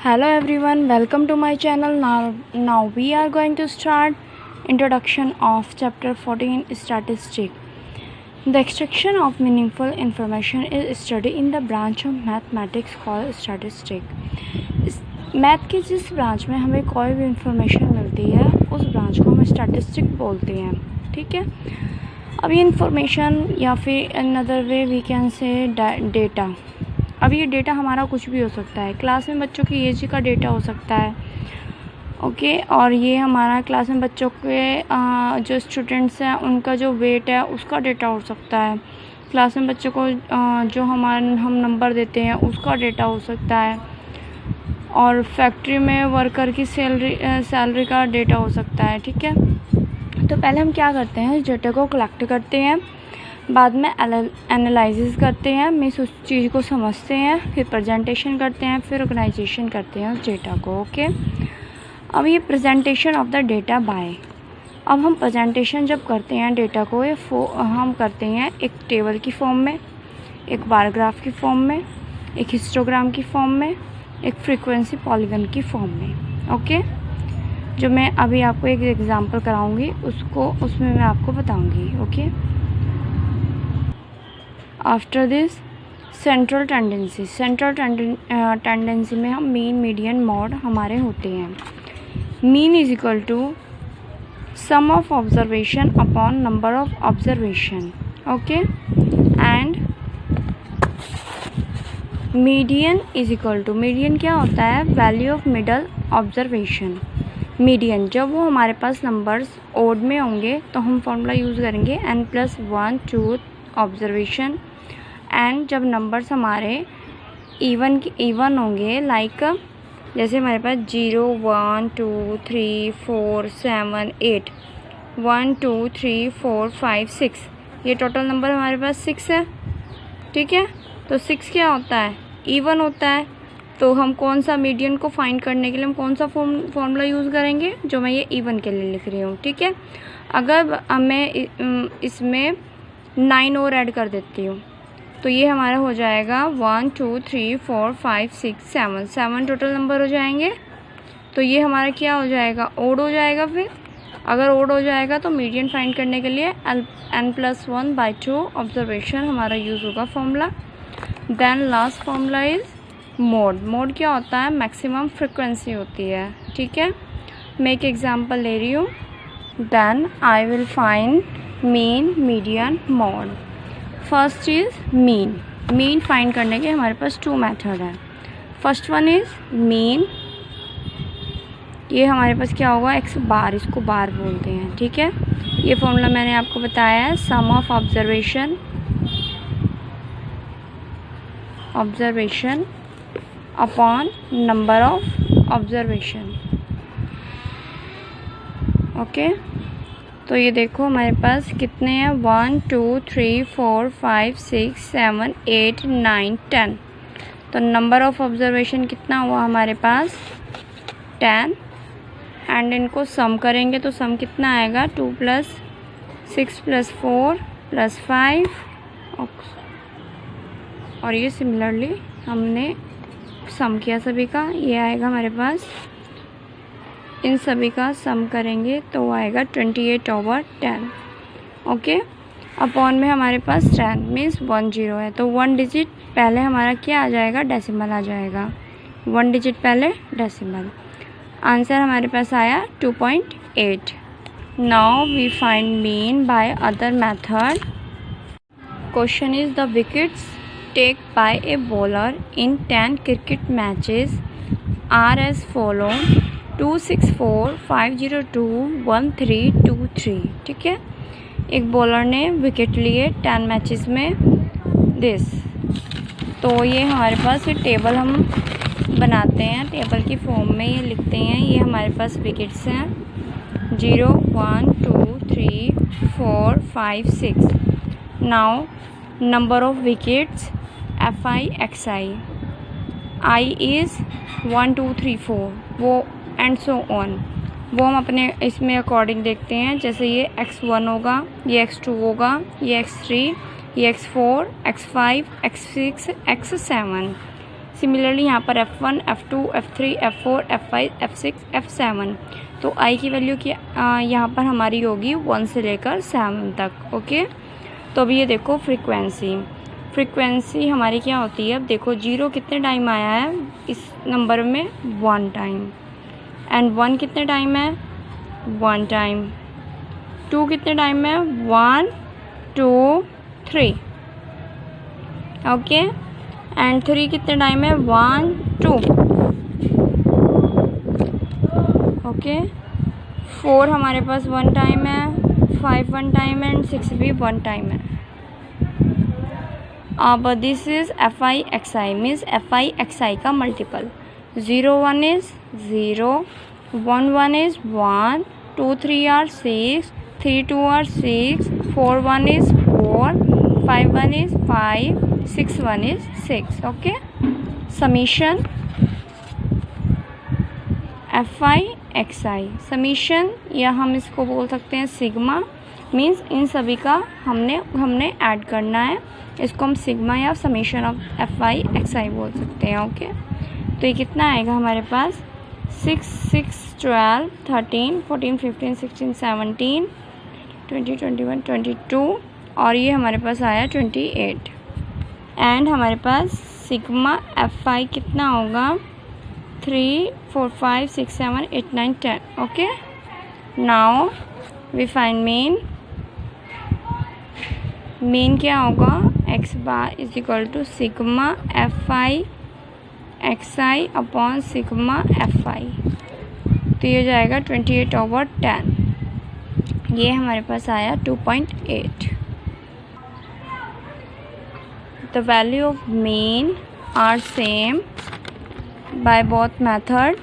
Hello everyone, welcome to my channel. Now we are going to start introduction of chapter 14 statistic. The extraction of meaningful information is studied in the branch of mathematics called statistic. Math की जिस branch में हमें कोई भी information मिलती है उस branch को हम स्टैटिस्टिक बोलते हैं. ठीक है, अब ये इंफॉर्मेशन या फिर another way we can say data. अब ये डेटा हमारा कुछ भी हो सकता है. क्लास में बच्चों की एज का डेटा हो सकता है. ओके, और ये हमारा क्लास में बच्चों के जो स्टूडेंट्स हैं उनका जो वेट है उसका डेटा हो सकता है. क्लास में बच्चों को जो हम नंबर देते हैं उसका डेटा हो सकता है. और फैक्ट्री में वर्कर की सैलरी का डेटा हो सकता है. ठीक है, तो पहले हम क्या करते हैं, इस डेटा को कलेक्ट करते हैं, बाद में एनालिसिस करते हैं, मीन्स उस चीज़ को समझते हैं, फिर प्रेजेंटेशन करते हैं, फिर ऑर्गेनाइजेशन करते हैं उस डेटा को. ओके, अब ये presentation of the data bye. अब हम प्रेजेंटेशन जब करते हैं डेटा को हम करते हैं एक टेबल की फॉर्म में, एक बार ग्राफ की फॉर्म में, एक हिस्टोग्राम की फॉर्म में, एक फ्रीक्वेंसी पॉलीगन की फॉर्म में. ओके, जो मैं अभी आपको एक एग्जांपल कराऊंगी उसमें मैं आपको बताऊंगी. Okay, after this central tendency में हम मीन मीडियन मॉड हमारे होते हैं. Mean is equal to sum of observation upon number of observation. Okay, and median is equal to, median क्या होता है, value of middle observation. Median जब वो हमारे पास नंबर्स ओड में होंगे तो हम फॉर्मूला यूज़ करेंगे n+1 2 ऑब्जर्वेशन. एंड जब नंबर्स हमारे इवन होंगे, लाइक जैसे हमारे पास 0 1 2 3 4 7 8 1 2 3 4 5 6, ये टोटल नंबर हमारे पास 6 है. ठीक है, तो 6 क्या होता है, इवन होता है. तो हम कौन सा मीडियन को फाइंड करने के लिए हम कौन सा फॉर्मूला यूज़ करेंगे, जो मैं ये इवन के लिए लिख रही हूँ. ठीक है, अगर मैं इसमें 9 और ऐड कर देती हूँ तो ये हमारा हो जाएगा 1 2 3 4 5 6 7 टोटल नंबर हो जाएंगे. तो ये हमारा क्या हो जाएगा, ओड हो जाएगा. फिर अगर ओड हो जाएगा तो मीडियन फाइंड करने के लिए n+1/2 ऑब्जर्वेशन हमारा यूज़ होगा formula. Then last formula is mode. Mode क्या होता है, मैक्सिमम फ्रिक्वेंसी होती है. ठीक है, मैं एक एग्जांपल ले रही हूँ. Then I will find mean median mode. First is mean. Mean find करने के हमारे पास 2 मेथड है. फर्स्ट वन इज़ मीन, ये हमारे पास क्या होगा, x बार, इसको बार बोलते हैं. ठीक है, ये फॉर्मूला मैंने आपको बताया है, sum of observation upon number of observation. Okay, तो ये देखो हमारे पास कितने हैं, 1 2 3 4 5 6 7 8 9 10. तो नंबर ऑफ ऑब्जर्वेशन कितना हुआ हमारे पास, 10. एंड इनको सम करेंगे तो सम कितना आएगा, 2 + 6 + 4 + 5. और ये सिमिलरली हमने सम किया सभी का, ये आएगा हमारे पास, इन सभी का सम करेंगे तो वो आएगा 28/10. ओके, अपॉन में हमारे पास 10 मीन्स 1 0 है, तो 1 डिजिट पहले हमारा क्या आ जाएगा, डेसिमल आ जाएगा. 1 डिजिट पहले डेसिमल. आंसर हमारे पास आया 2.8. Now we find mean by other method. Question is the wickets take by a bowler in 10 cricket matches are as follow 264 502 1323. ठीक है, एक बॉलर ने विकेट लिए 10 मैचेस में दिस. तो ये हमारे पास ये टेबल हम बनाते हैं, टेबल की फॉर्म में ये लिखते हैं. ये हमारे पास विकेट्स हैं 0 1 2 3 4 5 6. Now number of wickets FI XI, I is 1 2 3 4, वो एंड सो ऑन, वो हम अपने इसमें अकॉर्डिंग देखते हैं. जैसे ये x1 होगा, ये x2 होगा, ये x3, ये x4, x5, x6, x7. Similarly यहाँ पर F1, F2, F3, F4, F5, F6, F7। तो I की वैल्यू यहाँ पर हमारी होगी 1 से लेकर 7 तक। ओके, तो अब ये देखो फ्रीक्वेंसी हमारी क्या होती है। अब देखो 0 कितने टाइम आया है इस नंबर में, 1 टाइम। एंड 1 कितने टाइम है, 1 टाइम। 2 कितने टाइम है, 1, 2, 3। ओके, एंड 3 कितने टाइम है, 1, 2। ओके, 4 हमारे पास 1 टाइम है, 5 1 टाइम है, एंड 6 भी 1 टाइम है। अब this is Fi Xi, means Fi Xi का multiple. 0 1 is 0, 1 1 is 1, 2 3 are 6, 3 2 are 6, 4 1 is 4, 5 1 is 5, 6 1 is 6। Okay, summation Fi Xi, summation या हम इसको बोल सकते हैं सिग्मा, मीन्स इन सभी का हमने ऐड करना है। इसको हम सिग्मा या समीशन ऑफ Fi Xi बोल सकते हैं। ओके, तो ये कितना आएगा हमारे पास, 6 6 12 13 14 15 16 17 20 21 22 और ये हमारे पास आया 28। एंड हमारे पास सिग्मा Fi कितना होगा, 3 4 5 6 7 8 9 10। Okay, now we find mean क्या होगा, x bar is equal to sigma Fi Xi upon sigma Fi। तो ये जाएगा 28/10। ये हमारे पास आया 2.8। The value of mean are same by both method.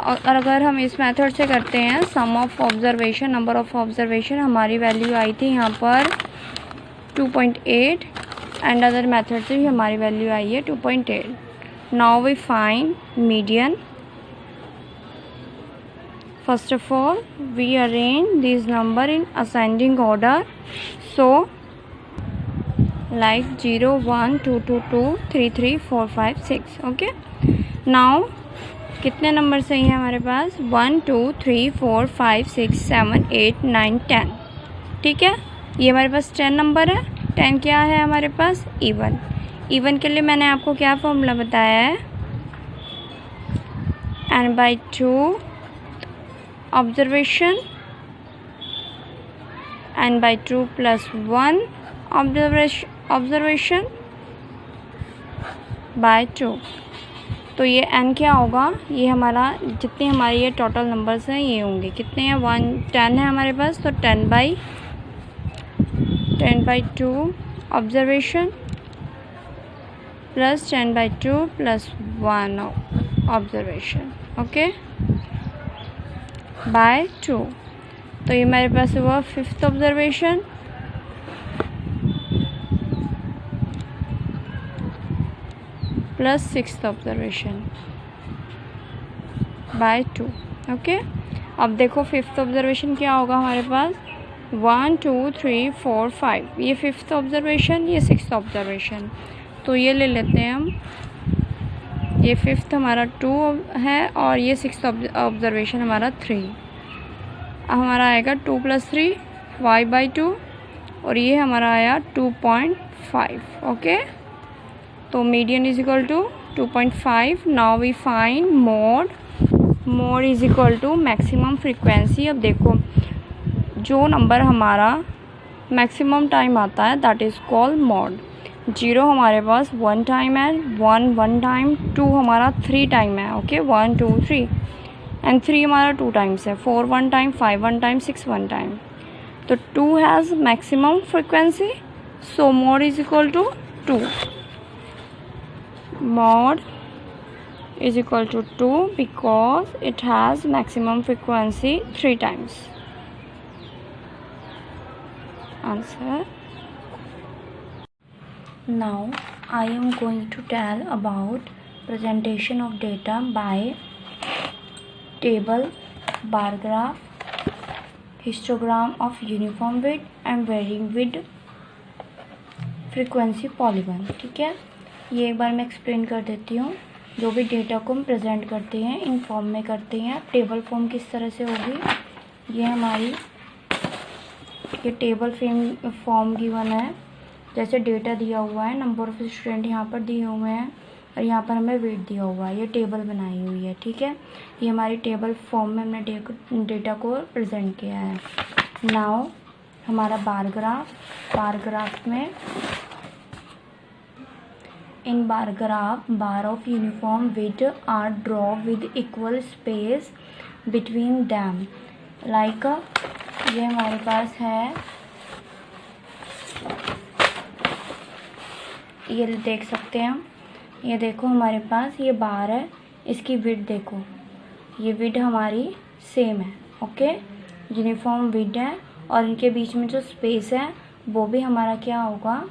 और अगर हम इस मेथड से करते हैं sum of observation, number of observation, हमारी वैल्यू आई थी यहाँ पर 2.8 एंड अदर मेथड से भी हमारी वैल्यू आई है 2.8। Now we find median. First of all we arrange this number in ascending order, so like 0 1 2 2 2 3 3 4 5 6। Okay, now कितने नंबर सही हैं हमारे पास, 1 2 3 4 5 6 7 8 9 10। ठीक है, ये हमारे पास 10 नंबर है। 10 क्या है हमारे पास, इवन। इवन के लिए मैंने आपको क्या फॉर्मूला बताया है, n/2 observation, n/2 + 1 observation by 2। तो ये n क्या होगा, ये हमारा जितने हमारे ये टोटल नंबर्स हैं ये होंगे, कितने हैं, 10 है हमारे पास। तो 10/2 observation plus 10/2 + 1 observation. Okay, by 2। तो ये हमारे पास हुआ 5th observation plus 6th observation by 2। Okay, अब देखो 5th ऑब्जर्वेशन क्या होगा हमारे पास, 1 2 3 4 5। ये 5th ऑब्जर्वेशन, ये 6th ऑब्जर्वेशन। तो ये ले लेते हैं हम, ये 5th हमारा 2 है और ये 6th ऑब्जर्वेशन हमारा 3। हमारा आएगा 2 + 3 y/2 और ये हमारा आया 2.5। ओके, तो median is equal to 2.5। Now we find mode is equal to maximum frequency. अब देखो जो नंबर हमारा मैक्सिमम टाइम आता है दैट इज़ कॉल्ड मोड। 0 हमारे पास 1 टाइम है, 1 1 टाइम, 2 हमारा 3 टाइम है। ओके, 1 2 3 एंड 3 हमारा 2 टाइम्स है, 4 1 टाइम, 5 1 टाइम, 6 1 टाइम। तो 2 has maximum frequency, so mode is equal to 2। Mod is equal to 2 because it has maximum frequency 3 times. Answer. Now I am going to tell about presentation of data by table, bar graph, histogram of uniform width and varying width frequency polygon। ठीक है, ये एक बार मैं explain कर देती हूँ। जो भी डेटा को हम प्रेजेंट करते हैं इन फॉर्म में करते हैं। टेबल फॉर्म किस तरह से होगी, ये हमारी ये टेबल फॉर्म गिवन है। जैसे डेटा दिया हुआ है, नंबर ऑफ स्टूडेंट यहाँ पर दिए हुए हैं और यहाँ पर हमें वेट दिया हुआ है, ये टेबल बनाई हुई है, ठीक है। ये हमारी टेबल फॉर्म में हमने डेटा को प्रेजेंट किया है। नाउ हमारा बार ग्राफ में in bar graph bar of uniform width are draw with equal space between them. Like ये हमारे पास है, ये देख सकते हैं हम, ये देखो हमारे पास ये बार है, इसकी विड्थ देखो, ये विड्थ हमारी सेम है, ओके, यूनिफॉर्म विड्थ है। और इनके बीच में जो स्पेस है वो भी हमारा क्या होगा,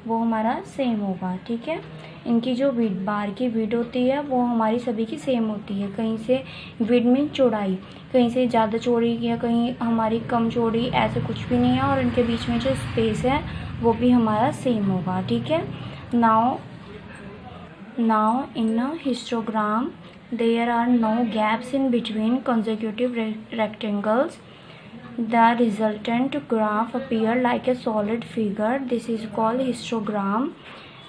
वो हमारा सेम होगा, ठीक है। इनकी जो विड्थ, बार की विड्थ होती है वो हमारी सभी की सेम होती है। कहीं से विड्थ में चौड़ाई, कहीं से ज़्यादा चौड़ी या कहीं हमारी कम चौड़ी, ऐसे कुछ भी नहीं है। और इनके बीच में जो स्पेस है वो भी हमारा सेम होगा, ठीक है। Now in a histogram there are no gaps in between consecutive rectangles. The resultant graph appear like a solid figure. This is called histogram.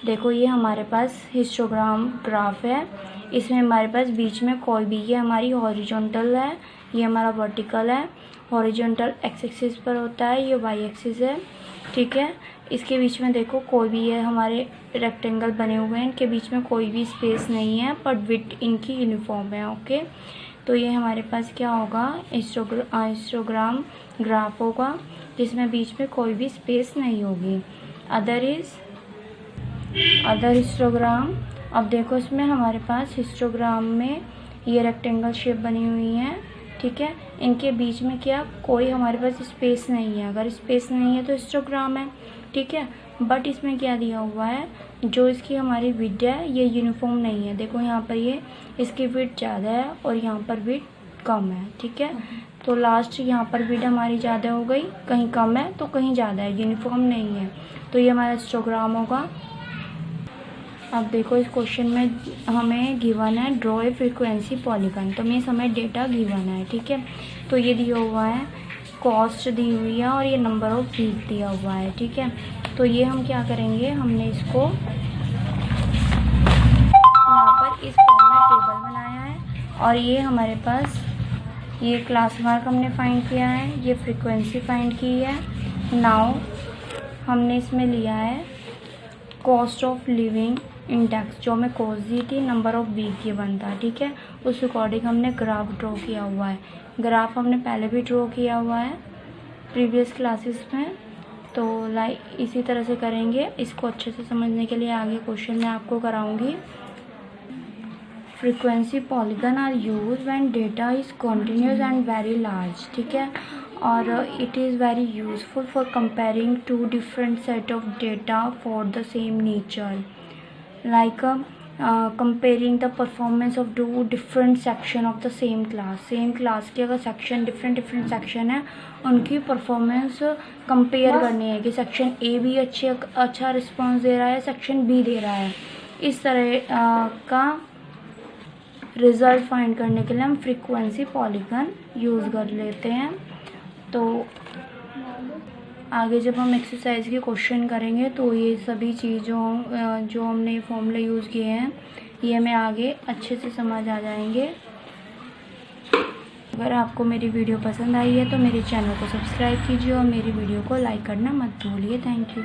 देखो ये हमारे पास हिस्टोग्राम ग्राफ है, इसमें हमारे पास बीच में कोई भी, ये हमारी हॉरिजॉन्टल है, ये हमारा वर्टिकल है। हॉरिजॉन्टल एक्स एक्सिस पर होता है, ये वाई एक्सिस है, ठीक है। इसके बीच में देखो कोई भी, ये हमारे रेक्टेंगल बने हुए हैं, इनके बीच में कोई भी स्पेस नहीं है, बट विड्थ इनकी यूनिफॉर्म है, ओके। तो ये हमारे पास क्या होगा, हिस्टोग्राम ग्राफ होगा जिसमें बीच में कोई भी स्पेस नहीं होगी। अदर हिस्टोग्राम, अब देखो इसमें हमारे पास हिस्टोग्राम में ये रेक्टेंगल शेप बनी हुई है, ठीक है। इनके बीच में क्या, कोई हमारे पास स्पेस नहीं है। अगर स्पेस नहीं है तो हिस्टोग्राम है, ठीक है। बट इसमें क्या दिया हुआ है, जो इसकी हमारी विड्थ है ये यूनिफॉर्म नहीं है। देखो यहाँ पर ये इसकी विड्थ ज़्यादा है और यहाँ पर विड्थ कम है, ठीक है। तो लास्ट यहाँ पर विड्थ हमारी ज़्यादा हो गई, कहीं कम है तो कहीं ज़्यादा है, यूनिफॉर्म नहीं है। तो ये हमारा हिस्टोग्राम होगा। अब देखो इस क्वेश्चन में हमें गिवन है ड्रॉ ए फ्रीक्वेंसी पॉलीगन, तो मीन्स हमें डेटा गिवन है, ठीक है। तो ये दिया हुआ है, कॉस्ट दी हुई है और ये नंबर ऑफ वीक दिया हुआ है, ठीक है। तो ये हम क्या करेंगे, हमने इसको यहाँ पर इस फॉर्म में टेबल बनाया है और ये हमारे पास ये क्लास मार्क हमने फाइंड किया है, ये फ्रीक्वेंसी फाइंड की है। नाउ हमने इसमें लिया है कॉस्ट ऑफ लिविंग इंडेक्स, जो हमें कॉस्ट दी थी, नंबर ऑफ वीक ये बनता, ठीक है। उस अकॉर्डिंग हमने ग्राफ ड्रॉ किया हुआ है। ग्राफ हमने पहले भी ड्रॉ किया हुआ है प्रीवियस क्लासेस में, तो लाइक इसी तरह से करेंगे। इसको अच्छे से समझने के लिए आगे क्वेश्चन मैं आपको कराऊंगी। Frequency polygon are use when data is continuous and very large, ठीक है। और it is very useful for comparing two different set of data for the same nature, like comparing the performance of two different section of the same class के अगर section different section है उनकी performance compare करनी है कि section A भी अच्छा response दे रहा है, सेक्शन बी दे रहा है। इस तरह का रिज़ल्ट फाइंड करने के लिए हम फ्रीक्वेंसी पॉलीगन यूज़ कर लेते हैं। तो आगे जब हम एक्सरसाइज के क्वेश्चन करेंगे तो ये सभी चीज़ों जो हमने फॉर्मूले यूज़ किए हैं ये हमें आगे अच्छे से समझ आ जाएंगे। अगर आपको मेरी वीडियो पसंद आई है तो मेरे चैनल को सब्सक्राइब कीजिए और मेरी वीडियो को लाइक करना मत भूलिए। Thank you.